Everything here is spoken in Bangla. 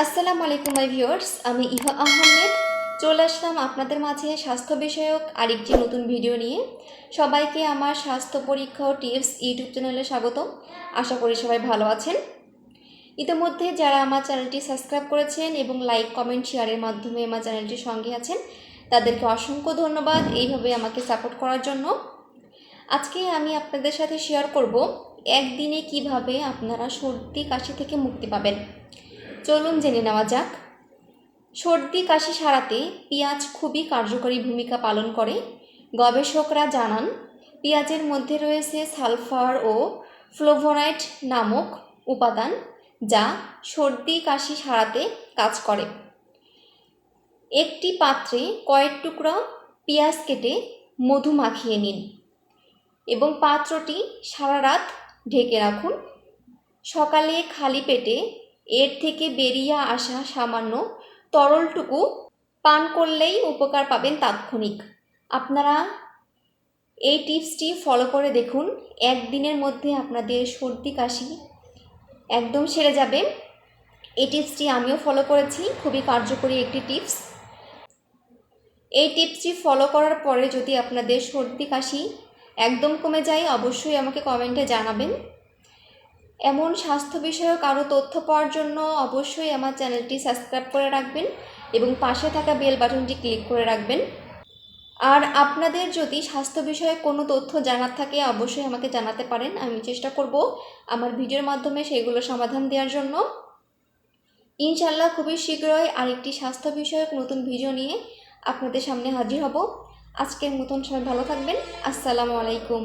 আসসালামু আলাইকুম মাই ভিউয়ার্স, আমি ইভা আহমেদ চলে আসলাম আপনাদের মাঝে স্বাস্থ্য বিষয়ক আরেকটি নতুন ভিডিও নিয়ে। সবাইকে আমার স্বাস্থ্য পরীক্ষা ও টিপস ইউটিউব চ্যানেলে স্বাগতম। আশা করি সবাই ভালো আছেন। ইতিমধ্যে যারা আমার চ্যানেলটি সাবস্ক্রাইব করেছেন এবং লাইক কমেন্ট শেয়ারের মাধ্যমে আমার চ্যানেলটির সঙ্গে আছেন, তাদেরকে অসংখ্য ধন্যবাদ এইভাবে আমাকে সাপোর্ট করার জন্য। আজকে আমি আপনাদের সাথে শেয়ার করব একদিনে কিভাবে আপনারা সর্দি কাশি থেকে মুক্তি পাবেন। চলুন জেনে নেওয়া যাক। সর্দি কাশি সারাতে পেঁয়াজ খুবই কার্যকরী ভূমিকা পালন করে। গবেষকরা জানান, পেঁয়াজের মধ্যে রয়েছে সালফার ও ফ্লোভোনাইড নামক উপাদান, যা সর্দি কাশি সারাতে কাজ করে। একটি পাত্রে কয়েক টুকরা পেঁয়াজ কেটে মধু মাখিয়ে নিন এবং পাত্রটি সারা রাত ঢেকে রাখুন। সকালে খালি পেটে এর থেকে বেরিয়ে আসা সামান্য তরলটুকু পান করলেই উপকার পাবেন তাৎক্ষণিক। আপনারা এই টিপসটি ফলো করে দেখুন, একদিনের মধ্যে আপনাদের সর্দি কাশি একদম সেরে যাবে। এই টিপসটি আমিও ফলো করেছি, খুবই কার্যকরী একটি টিপস। এই টিপসটি ফলো করার পরে যদি আপনাদের সর্দি কাশি একদম কমে যায়, অবশ্যই আমাকে কমেন্টে জানাবেন। এমন স্বাস্থ্য বিষয়ক আরও তথ্য পাওয়ার জন্য অবশ্যই আমার চ্যানেলটি সাবস্ক্রাইব করে রাখবেন এবং পাশে থাকা বেল বাটনটি ক্লিক করে রাখবেন। আর আপনাদের যদি স্বাস্থ্য বিষয়ে কোনো তথ্য জানার থাকে, অবশ্যই আমাকে জানাতে পারেন। আমি চেষ্টা করব আমার ভিডিওর মাধ্যমে সেগুলো সমাধান দেওয়ার জন্য। ইনশাআল্লাহ খুবই শীঘ্রই আরেকটি স্বাস্থ্য বিষয়ক নতুন ভিডিও নিয়ে আপনাদের সামনে হাজির হব। আজকের মতন সবাই ভালো থাকবেন। আসসালামু আলাইকুম।